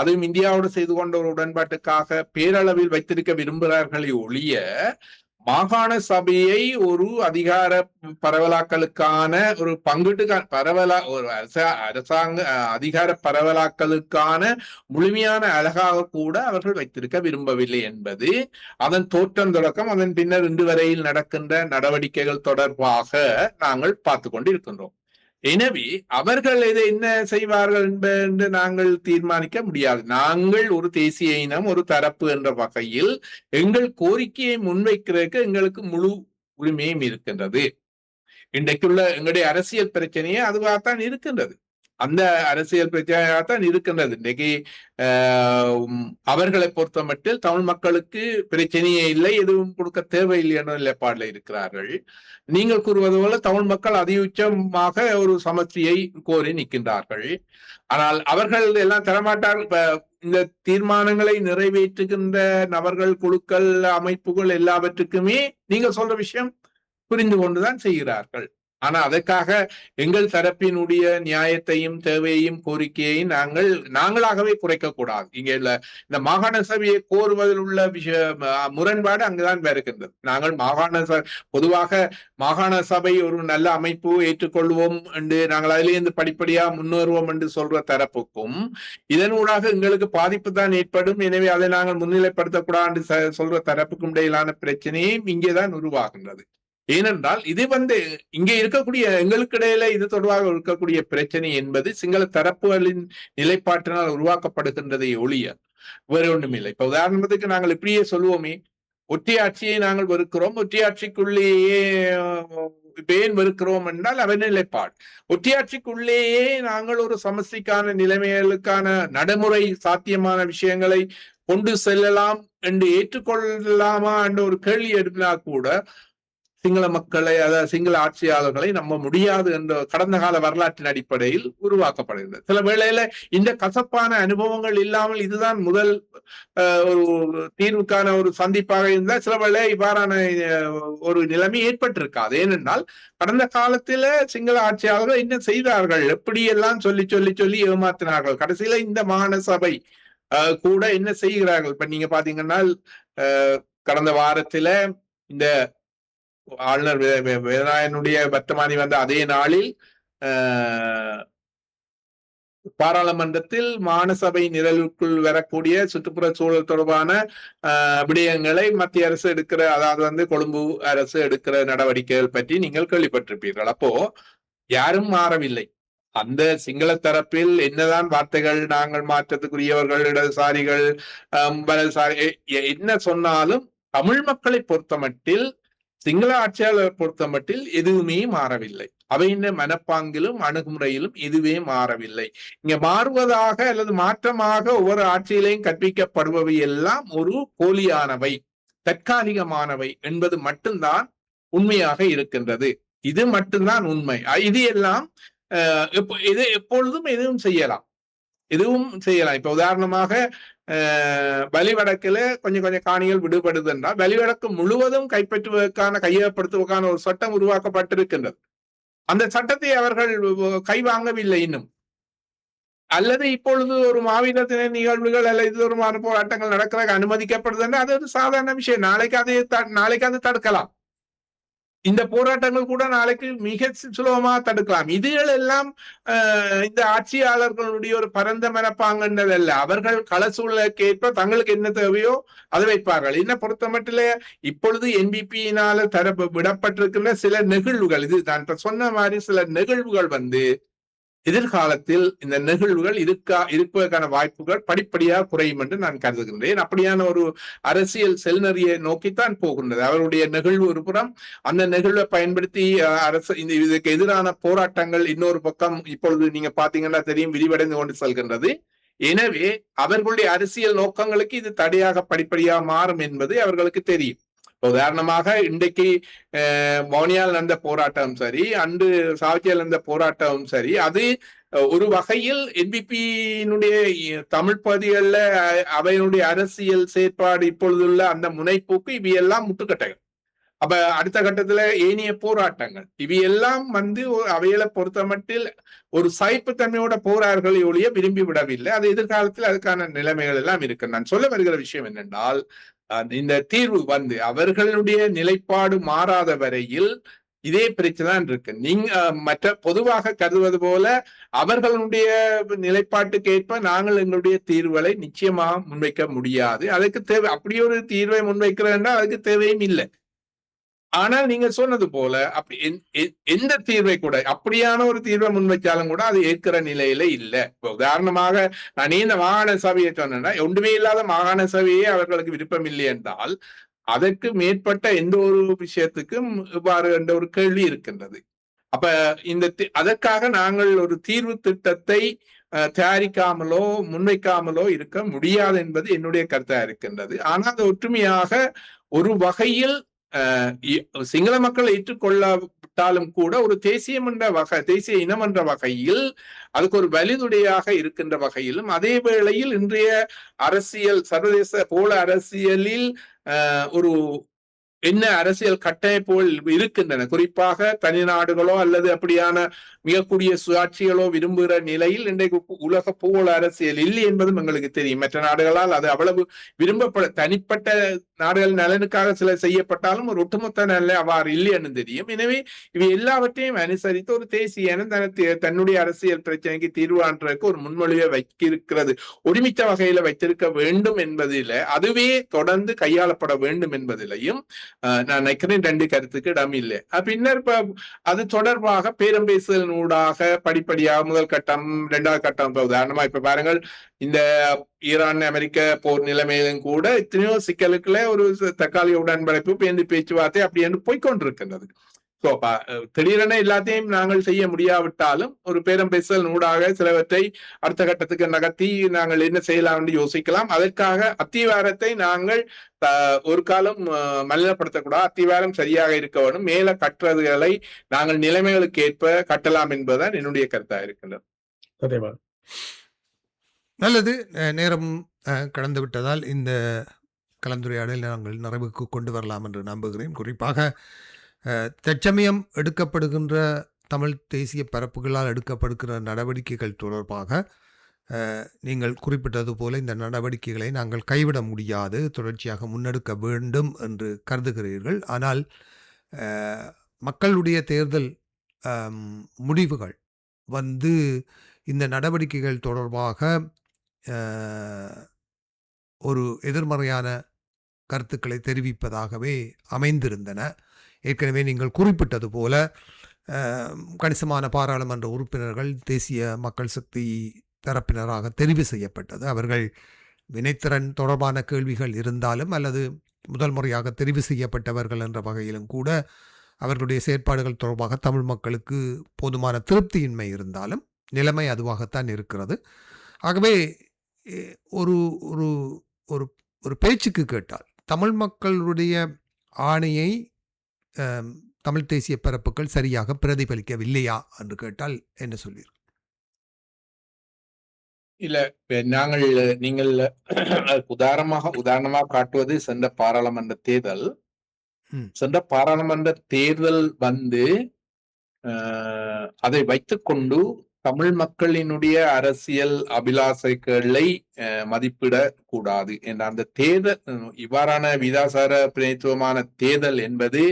அதுவும் இந்தியாவோடு செய்து கொண்ட ஒரு உடன்பாட்டுக்காக பேரளவில் வைத்திருக்க விரும்புகிறார்களே ஒழிய, மாகாண சபையை ஒரு அதிகார பரவலாக்கலுக்கான ஒரு பங்கீட்டு ஒரு அரசாங்க அதிகார பரவலாக்கலுக்கான முழுமையான அழகாக கூட அவர்கள் வைத்திருக்க விரும்பவில்லை என்பது அதன் தோற்றம் தொடக்கம் அதன் பின்னர் இன்று வரையில் நடக்கின்ற நடவடிக்கைகள் தொடர்பாக நாங்கள் பார்த்து கொண்டிருக்கின்றோம். எனவே அவர்கள் இதை என்ன செய்வார்கள் என்று நாங்கள் தீர்மானிக்க முடியாது. நாங்கள் ஒரு தேசிய இனம், ஒரு தரப்பு என்ற வகையில் எங்கள் கோரிக்கையை முன்வைக்கிறதுக்கு எங்களுக்கு முழு உரிமையும் இருக்கின்றது. இன்றைக்குள்ள எங்களுடைய அரசியல் பிரச்சனையே அதுவாகத்தான் இருக்கின்றது. அந்த அரசியல் பிரச்சனையாகத்தான் இருக்கின்றது. இன்றைக்கு அவர்களை பொறுத்த மட்டில் தமிழ் மக்களுக்கு பிரச்சனையே இல்லை, எதுவும் கொடுக்க தேவையில்லை என்ற நிலைப்பாடுல இருக்கிறார்கள். நீங்கள் கூறுவது போல தமிழ் மக்கள் அதியுச்சமாக ஒரு சமஸ்டியை கோரி நிற்கின்றார்கள். ஆனால் அவர்கள் எல்லாம் தரமாட்டார்கள். இப்ப இந்த தீர்மானங்களை நிறைவேற்றுகின்ற நபர்கள், குழுக்கள், அமைப்புகள் எல்லாவற்றுக்குமே நீங்க சொல்ற விஷயம் புரிந்து கொண்டுதான் செய்கிறார்கள். ஆனா அதற்காக எங்கள் தரப்பினுடைய நியாயத்தையும் தேவையையும் கோரிக்கையையும் நாங்களாகவே குறைக்க கூடாது. இங்க இந்த மாகாண சபையை கோருவதில் உள்ள முரண்பாடு அங்குதான் வருகின்றது. நாங்கள் பொதுவாக மாகாண சபை ஒரு நல்ல அமைப்பு, ஏற்றுக்கொள்வோம் என்று நாங்கள் அதிலிருந்து படிப்படியா முன்னேறுவோம் என்று சொல்ற தரப்புக்கும், இதனூடாக எங்களுக்கு பாதிப்பு தான் ஏற்படும், எனவே அதை நாங்கள் முன்னிலைப்படுத்தக்கூடாது என்று சொல்ற தரப்புக்கும் இடையிலான பிரச்சனையும் இங்கேதான் உருவாகின்றது. ஏனென்றால் இது இங்கே இருக்கக்கூடிய எங்களுக்கு இடையில இது தொடர்பாக இருக்கக்கூடிய பிரச்சனை என்பது சிங்கள தரப்புகளின் நிலைப்பாட்டினால் உருவாக்கப்படுகின்றதை ஒழிய வேறு ஒன்றும் இல்லை. இப்ப உதாரணத்துக்கு நாங்கள் இப்படியே சொல்லுவோமே, ஒற்றையாட்சியை நாங்கள் வெறுக்கிறோம், ஒற்றையாட்சிக்குள்ளேயே ஏன் வெறுக்கிறோம் என்றால் அவன் நிலைப்பாடு. ஒற்றையாட்சிக்குள்ளேயே நாங்கள் ஒரு சமஸ்டிக்கான நிலைமைகளுக்கான நடைமுறை சாத்தியமான விஷயங்களை கொண்டு செல்லலாம் என்று ஏற்றுக்கொள்ளலாமா என்ற ஒரு கேள்வி எழுப்பினா கூட சிங்கள மக்களை, அதாவது சிங்கள ஆட்சியாளர்களை நம்ப முடியாது என்ற கடந்த கால வரலாற்றின் அடிப்படையில் உருவாக்கப்படுகிறது. சில வேளையில இந்த கசப்பான அனுபவங்கள் இல்லாமல் இதுதான் முதல் ஒரு தீர்வுக்கான ஒரு சந்திப்பாக இருந்தால் சில வேளை இவ்வாறான ஒரு நிலைமை ஏற்பட்டிருக்காது. ஏனென்றால் கடந்த காலத்துல சிங்கள ஆட்சியாளர்கள் என்ன செய்தார்கள், எப்படி எல்லாம் சொல்லி சொல்லி சொல்லி ஏமாத்தினார்கள். கடைசியில இந்த மாகாண சபை கூட என்ன செய்கிறார்கள். இப்ப நீங்க பாத்தீங்கன்னா கடந்த வாரத்துல இந்த ஆளுநர் வேதநாயகனுடைய வர்த்தமானி வந்த அதே நாளில் பாராளுமன்றத்தில் மாநசபை நிரலுக்குள் வரக்கூடிய சுற்றுப்புற சூழல் தொடர்பான விடயங்களை மத்திய அரசு எடுக்கிற, அதாவது கொழும்பு அரசு எடுக்கிற நடவடிக்கைகள் பற்றி நீங்கள் கேள்விப்பட்டிருப்பீர்கள். அப்போ யாரும் மாறவில்லை. அந்த சிங்கள தரப்பில் என்னதான் வார்த்தைகள் நாங்கள் மாற்றத்துக்குரியவர்கள், இடதுசாரிகள், வலதுசாரி என்ன சொன்னாலும் தமிழ் மக்களை பொறுத்தமட்டில், சிங்கள ஆட்சியாளர் பொறுத்த மட்டில் எதுவுமே மாறவில்லை. அவையின் மனப்பாங்கிலும் அணுகுமுறையிலும் எதுவே மாறவில்லை. இங்க மாறுவதாக அல்லது மாற்றமாக ஒவ்வொரு ஆட்சியிலையும் கற்பிக்கப்படுபவை எல்லாம் ஒரு போலியானவை, தற்காலிகமானவை என்பது மட்டும்தான் உண்மையாக இருக்கின்றது. இது மட்டும்தான் உண்மை. இது எல்லாம் இது எப்பொழுதும் எதுவும் செய்யலாம். இப்ப உதாரணமாக வலிவடக்குல கொஞ்சம் காணிகள் விடுபடுது என்றால் வலிவடக்கு முழுவதும் கைப்பற்றுவதற்கான, கையகப்படுத்துவதற்கான ஒரு சட்டம் உருவாக்கப்பட்டிருக்கின்றது. அந்த சட்டத்தை அவர்கள் கைவாங்கவில்லை இன்னும். அல்லது இப்பொழுது ஒரு மாவீரத்தின நிகழ்வுகள் அல்லது இது ஒரு போராட்டங்கள் நடக்கிறதுக்கு அனுமதிக்கப்படுதுன்னா அது ஒரு சாதாரண விஷயம். நாளைக்கு அது தடுக்கலாம். இந்த போராட்டங்கள் கூட நாளைக்கு மிக சுலபமா தடுக்கலாம். இதுகள் எல்லாம் இந்த ஆட்சியாளர்களுடைய ஒரு பரந்த மனப்பாங்கன்றதல்ல. அவர்கள் கள சூழலுக்கு ஏற்ப தங்களுக்கு என்ன தேவையோ அதை வைப்பார்கள். என்ன பொறுத்த மட்டும் இப்பொழுது என்பிபியினால விடப்பட்டிருக்கின்ற சில நிகழ்வுகள், இது நான் இப்ப சொன்ன மாதிரி சில நிகழ்வுகள் எதிர்காலத்தில் இந்த நிகழ்வுகள் இருப்பதற்கான வாய்ப்புகள் படிப்படியாக குறையும் என்று நான் கருதுகின்றேன். அப்படியான ஒரு அரசியல் செல்நெறியை நோக்கித்தான் போகின்றது. அவருடைய நிகழ்வு ஒரு புறம், அந்த நிகழ்வை பயன்படுத்தி அரசு இதுக்கு எதிரான போராட்டங்கள் இன்னொரு பக்கம் இப்பொழுது நீங்க பாத்தீங்கன்னா தெரியும் விரிவடைந்து கொண்டு செல்கின்றது. எனவே அவர்களுடைய அரசியல் நோக்கங்களுக்கு இது தடையாக படிப்படியாக மாறும் என்பது அவர்களுக்கு தெரியும். உதாரணமாக இன்றைக்கு மௌனியால் நடந்த போராட்டம் சரி, அன்று சாவச்சியில் நடந்த போராட்டமும் சரி, அது ஒரு வகையில் என்பிபியினுடைய தமிழ் பகுதிகளில் அவையினுடைய அரசியல் செயற்பாடு இப்பொழுதுள்ள அந்த முனைப்போக்கு இவையெல்லாம் முட்டுக்கட்டைகள். அப்ப அடுத்த கட்டத்துல ஏனைய போராட்டங்கள் இவையெல்லாம் அவைகளை பொறுத்த மட்டில் ஒரு சகிப்புத்தன்மையோட போராடுகளை ஒழிய விரும்பி விடவில்லை. அது எதிர்காலத்தில் அதுக்கான நிலைமைகள் எல்லாம் இருக்கு. நான் சொல்ல வருகிற விஷயம் என்னென்றால், இந்த தீர்வு அவர்களுடைய நிலைப்பாடு மாறாத வரையில் இதே பிரச்சனை தான் இருக்கு. நீங்க மற்ற பொதுவாக கருதுவது போல அவர்களுடைய நிலைப்பாட்டுக்கு ஏற்ப நாங்கள் எங்களுடைய தீர்வுகளை நிச்சயமாக முன்வைக்க முடியாது. அதுக்கு தேவை அப்படி ஒரு தீர்வை முன்வைக்கிறேன்னா அதுக்கு தேவையும் இல்லை. ஆனால் நீங்க சொன்னது போல அப்படி எந்த தீர்வை கூட அப்படியான ஒரு தீர்வை முன்வைச்சாலும் கூட அது ஏற்கிற நிலையில இல்லை. உதாரணமாக நான் இந்த மாகாண சபையை சொன்னேன்னா, ஒன்றுமே இல்லாத மாகாண சபையே அவர்களுக்கு விருப்பம் இல்லை என்றால் அதற்கு மேற்பட்ட எந்த ஒரு விஷயத்துக்கும் இவ்வாறு என்ற ஒரு கேள்வி இருக்கின்றது. அப்ப அதற்காக நாங்கள் ஒரு தீர்வு திட்டத்தை தயாரிக்காமலோ முன்வைக்காமலோ இருக்க முடியாது என்பது என்னுடைய கருத்தா இருக்கின்றது. ஆனால் அது ஒற்றுமையாக ஒரு வகையில் சிங்கள மக்கள் ஏற்றுக்கொள்ளாவிட்டாலும் கூட ஒரு தேசிய இனம் என்ற வகையில் அதுக்கு ஒரு வலிதுடையாக இருக்கின்ற வகையிலும், அதே வேளையில் இன்றைய அரசியல் சர்வதேச போல அரசியலில் ஒரு என்ன அரசியல் கட்டமைப்புகள் இருக்கின்றன. குறிப்பாக தனி நாடுகளோ அல்லது அப்படியான மிகக்கூடிய சுயாட்சிகளோ விரும்புகிற நிலையில் இன்றைக்கு உலக பூகோள அரசியல் இல்லை என்பதும் எங்களுக்கு தெரியும். மற்ற நாடுகளால் அது அவ்வளவு தனிப்பட்ட நாடுகள் நலனுக்காக சில செய்யப்பட்டாலும் ஒரு ஒட்டுமொத்த நல அவ்வாறு இல்லைன்னு தெரியும். எனவே இவை எல்லாவற்றையும் அனுசரித்து ஒரு தேசிய தன்னுடைய அரசியல் பிரச்சனைக்கு தீர்வு காண்றதுக்கு ஒரு முன்மொழிவை வைக்கிறது, ஒருமித்த வகையில வைத்திருக்க வேண்டும் என்பதில, அதுவே தொடர்ந்து கையாளப்பட வேண்டும் என்பதிலையும் நான் நினைக்கிறேன் ரெண்டு கருத்துக்கு இடம் இல்லை. பின்னர் அது தொடர்பாக பேரம் பேசுதல் ஊடாக படிப்படியாக முதல் கட்டம் இரண்டாவது கட்டம், உதாரணமா இப்ப பாருங்கள் இந்த ஈரான் அமெரிக்க போர் நிலைமையிலும் கூட எத்தனையோ சிக்கலுக்குள்ள ஒரு தற்காலிக உடன்படிப்பு பேச்சுவார்த்தை அப்படி என்று போய்கொண்டிருக்கின்றது. திடீரென எல்லாத்தையும் நாங்கள் செய்ய முடியாவிட்டாலும் ஒரு பேரம் பேசல் ஊடாக சிலவற்றை அடுத்த கட்டத்துக்கு நகர்த்தி நாங்கள் என்ன செய்யலாம் என்று யோசிக்கலாம். அதற்காக அத்திவாரத்தை நாங்கள் ஒரு காலம் மலினப்படுத்தக்கூடாது. அத்திவாரம் சரியாக இருக்க வேண்டும். மேல கட்டுறதுகளை நாங்கள் நிலைமைகளுக்கு ஏற்ப கட்டலாம் என்பதுதான் என்னுடைய கருத்தா இருக்கின்றது. நல்லது. நேரம் கடந்து விட்டதால் இந்த கலந்துரையாடலை நாங்கள் நிறைவுக்கு கொண்டு வரலாம் என்று நம்புகிறேன். குறிப்பாக தற்சமயம் எடுக்கப்படுகின்ற தமிழ் தேசிய பரப்புகளால் எடுக்கப்படுகிற நடவடிக்கைகள் தொடர்பாக நீங்கள் குறிப்பிட்டது போல இந்த நடவடிக்கைகளை நாங்கள் கைவிட முடியாது, தொடர்ச்சியாக முன்னெடுக்க வேண்டும் என்று கருதுகிறீர்கள். ஆனால் மக்களுடைய தேர்தல் முடிவுகள் இந்த நடவடிக்கைகள் தொடர்பாக ஒரு எதிர்மறையான கருத்துக்களை தெரிவிப்பதாகவே அமைந்திருந்தன. ஏற்கனவே நீங்கள் குறிப்பிட்டது போல கணிசமான பாராளுமன்ற உறுப்பினர்கள் தேசிய மக்கள் சக்தி தரப்பினராக தெரிவு செய்யப்பட்டது. அவர்கள் வினைத்திறன் தொடர்பான கேள்விகள் இருந்தாலும் அல்லது முதல் முறையாக தெரிவு செய்யப்பட்டவர்கள் என்ற வகையிலும் கூட அவர்களுடைய செயற்பாடுகள் தொடர்பாக தமிழ் மக்களுக்கு போதுமான திருப்தியின்மை இருந்தாலும் நிலைமை அதுவாகத்தான் இருக்கிறது. ஆகவே ஒரு ஒரு ஒரு ஒரு பேச்சுக்கு கேட்டால் தமிழ் மக்களுடைய ஆணையை தமிழ் தேசிய பரப்புகள் சரியாக பிரதிபலிக்கவில்லையா என்று கேட்டால் என்ன சொல்வீர்கள்? இல்ல, நீங்கள் உதாரணமாக காட்டுவது சென்ற பாராளுமன்ற தேர்தல். சென்ற பாராளுமன்ற தேர்தல் அதை வைத்துக்கொண்டு தமிழ் மக்களினுடைய அரசியல் அபிலாசைகளை மதிப்பிடக் கூடாது என்ற அந்த தேர்தல், இவ்வாறான விதாசார பிரதித்துவமான தேர்தல் என்பது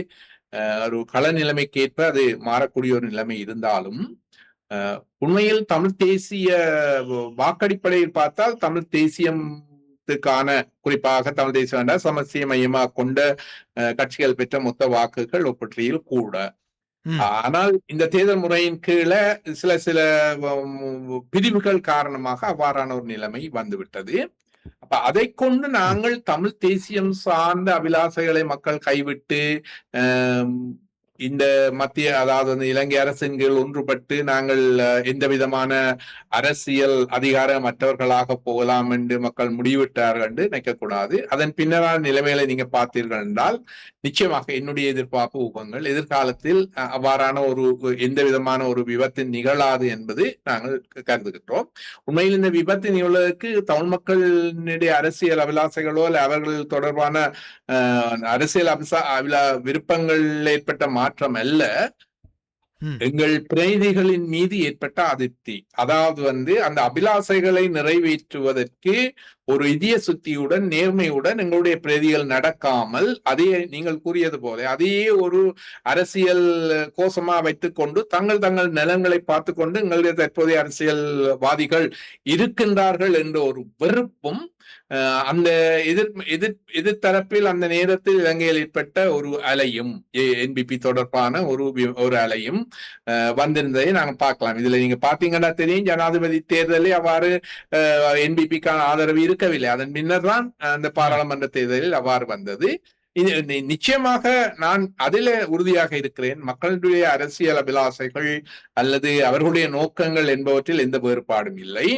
ஒரு கள நிலைமைக்கேற்ப அது மாறக்கூடிய ஒரு நிலைமை இருந்தாலும், உண்மையில் தமிழ் தேசிய வாக்கடிப்படையில் பார்த்தால் தமிழ் தேசியத்துக்கான, குறிப்பாக தமிழ் தேசியம் சமஸ்திய மையமாக கொண்ட கட்சிகள் பெற்ற மொத்த வாக்குகள் ஒப்பற்றையில் கூட. ஆனால் இந்த தேர்தல் முறையின் கீழே சில பிரிவுகள் காரணமாக அவ்வாறான ஒரு நிலைமை வந்துவிட்டது. அப்ப அதை கொண்டு நாங்கள் தமிழ் தேசியம் சார்ந்த அபிலாசைகளை மக்கள் கைவிட்டு இந்த மத்திய அதாவது வந்து இலங்கை அரசின் கீழ் ஒன்றுபட்டு நாங்கள் எந்த விதமான அரசியல் அதிகாரமற்றவர்களாக போகலாம் என்று மக்கள் முடிவிட்டார்கள் என்று நினைக்கக்கூடாது. அதன் பின்னரான நிலைமைகளை நீங்க பார்த்தீர்கள் என்றால் நிச்சயமாக என்னுடைய எதிர்பார்ப்பு ஊகங்கள் எதிர்காலத்தில் அவ்வாறான ஒரு எந்த விதமான ஒரு விபத்து நிகழாது என்பது நாங்கள் கருதுகின்றோம். உண்மையில் இந்த விபத்து நிகழ்வதற்கு தமிழ் மக்களினுடைய அரசியல் அபிலாசைகளோ அல்ல அவர்கள் தொடர்பான அரசியல் விருப்பங்கள் ஏற்பட்ட மாற்றம் அல்ல, எங்கள் பிரதிநிதிகளின் மீது ஏற்பட்ட அதிருப்தி. அதாவது வந்து அந்த அபிலாசைகளை நிறைவேற்றுவதற்கு ஒரு இதய சுத்தியுடன் நேர்மையுடன் எங்களுடைய பிரதிகள் நடக்காமல் அதே நீங்கள் கூறியது போல அதையே ஒரு அரசியல் கோஷமா வைத்துக் கொண்டு தங்கள் நலன்களை பார்த்து கொண்டு எங்களுடைய தற்போதைய அரசியல்வாதிகள் இருக்கின்றார்கள் என்ற ஒரு வெறுப்பும் அந்த எதிர்த்தரப்பில் அந்த நேரத்தில் இலங்கையில் ஏற்பட்ட ஒரு அலையும் என்பிபி தொடர்பான ஒரு அலையும் வந்திருந்ததை நாங்கள் பார்க்கலாம். இதுல நீங்க பாத்தீங்கன்னா தெரியும், ஜனாதிபதி தேர்தலில் அவ்வாறு என்பிபிக்கான ஆதரவு இருக்கவில்லை. அதன் பின்னர் தான் அந்த பாராளுமன்ற தேர்தலில் அவ்வாறு வந்தது. நிச்சயமாக நான் அதில உறுதியாக இருக்கிறேன். மக்களுடைய அரசியல் அபிலாசைகள் அல்லது அவர்களுடைய நோக்கங்கள் என்பவற்றில் எந்த வேறுபாடும் இல்லை.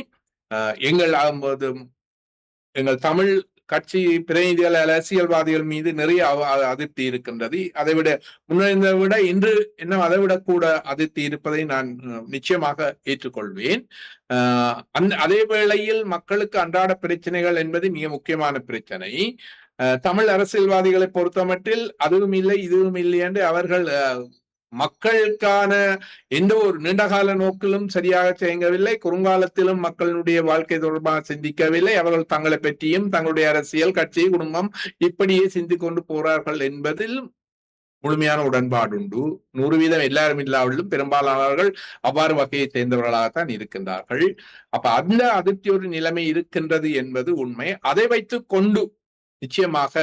எங்கள் தமிழ் கட்சி பிரதிநிதிகள் அரசியல்வாதிகள் மீது நிறைய அதிருப்தி இருக்கின்றது. அதைவிட முன்னிருந்ததை விட இன்று இன்னும் அதை விட கூட அதிருப்தி இருப்பதை நான் நிச்சயமாக ஏற்றுக்கொள்வேன். அதே வேளையில் மக்களுக்கு அன்றாட பிரச்சனைகள் என்பது மிக முக்கியமான பிரச்சனை. தமிழ் அரசியல்வாதிகளை பொறுத்தமட்டில் அதுவும் இல்லை இதுவும் இல்லை என்று அவர்கள் மக்களுக்கான எந்த ஒரு நீண்டகால நோக்கிலும் சரியாக செய்யவில்லை, குறுங்காலத்திலும் மக்களுடைய வாழ்க்கை தொடர்பாக சிந்திக்கவில்லை. அவர்கள் தங்களை பற்றியும் தங்களுடைய அரசியல் கட்சி குடும்பம் இப்படியே சிந்திக் கொண்டு போறார்கள் என்பதில் முழுமையான உடன்பாடு உண்டு. 100% எல்லாரும் இல்லாவிலும் பெரும்பாலானவர்கள் அவ்வாறு வகையை சேர்ந்தவர்களாகத்தான் இருக்கின்றார்கள். அப்ப அந்த அதிருப்தி ஒரு நிலைமை இருக்கின்றது என்பது உண்மை. அதை வைத்துக் கொண்டு நிச்சயமாக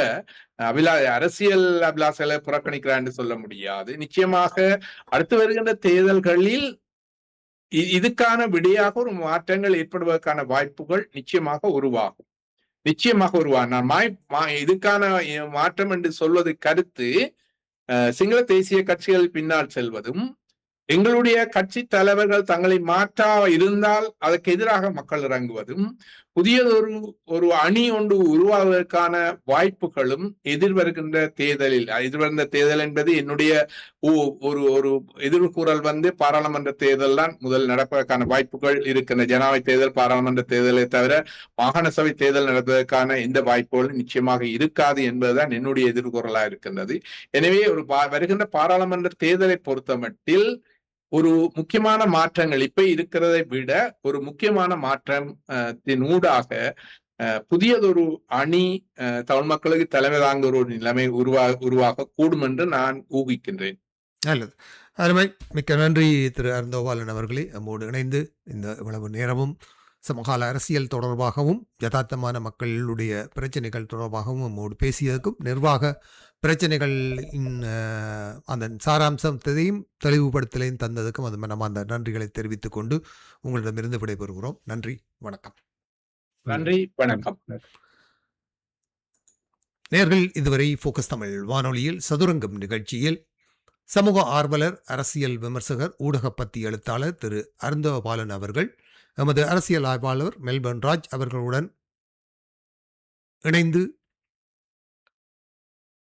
அரசியல் அபிலாசைகளை புறக்கணிக்கிறார் என்று சொல்ல முடியாது. நிச்சயமாக அடுத்து வருகின்ற தேர்தல்களில் இதுக்கான விடையாக ஒரு மாற்றங்கள் ஏற்படுவதற்கான வாய்ப்புகள் நிச்சயமாக உருவாகும். நான் இதுக்கான மாற்றம் என்று சொல்வது கருத்து சிங்கள தேசிய கட்சிகள் பின்னால் செல்வதும், எங்களுடைய கட்சி தலைவர்கள் தங்களை மாற்றா இருந்தால் அதற்கு எதிராக மக்கள் இறங்குவதும், புதியதொரு அணி ஒன்று உருவாவதற்கான வாய்ப்புகளும் எதிர்வருகின்ற தேர்தல் என்பது என்னுடைய ஒரு எதிர்கூறல் வந்து பாராளுமன்ற தேர்தல் தான் முதல் நடப்பதற்கான வாய்ப்புகள் இருக்கின்ற. ஜனாதிபதி தேர்தல் பாராளுமன்ற தேர்தலை தவிர மாகாண சபை தேர்தல் நடப்பதற்கான எந்த வாய்ப்புகளும் நிச்சயமாக இருக்காது என்பதுதான் என்னுடைய எதிர்கூறலா இருக்கின்றது. எனவே வருகின்ற பாராளுமன்ற தேர்தலை பொறுத்தமட்டில் ஒரு முக்கியமான மாற்றங்கள் இப்ப இருக்கிறதை விட ஒரு முக்கியமான மாற்றத்தின் ஊடாக புதியதொரு அணி தமிழ் மக்களுக்கு தலைமை தாங்க ஒரு நிலைமை உருவாக கூடும் என்று நான் ஊகிக்கின்றேன். நல்லது, அருமை, மிக்க நன்றி திரு அருந்தோபாலன் அவர்களே. நம்மோடு இணைந்து இந்த இவ்வளவு நேரமும் சமகால அரசியல் தொடர்பாகவும் யதார்த்தமான மக்களுடைய பிரச்சனைகள் தொடர்பாகவும் நம்மோடு பேசியதற்கும் நிர்வாக பிரச்சனைகளின் அந்த சாராம்சத்தையும் தெளிவுபடுத்தலையும் தந்ததுக்கும் அது நம்ம அந்த நன்றிகளை தெரிவித்துக் கொண்டு உங்களிடமிருந்து விடைபெறுகிறோம். நன்றி, வணக்கம். நன்றி, வணக்கம். நேயர்கள் இதுவரை ஃபோக்கஸ் தமிழ் வானொலியில் சதுரங்கம் நிகழ்ச்சியில் சமூக ஆர்வலர், அரசியல் விமர்சகர், ஊடக பத்தி எழுத்தாளர் திரு அருந்தோபாலன் அவர்கள் எமது அரசியல் ஆய்வாளர் மெல்பர்ன் ராஜ் அவர்களுடன் இணைந்து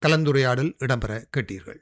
கலந்துரையாடல் இடம்பெற கேட்டீர்கள்.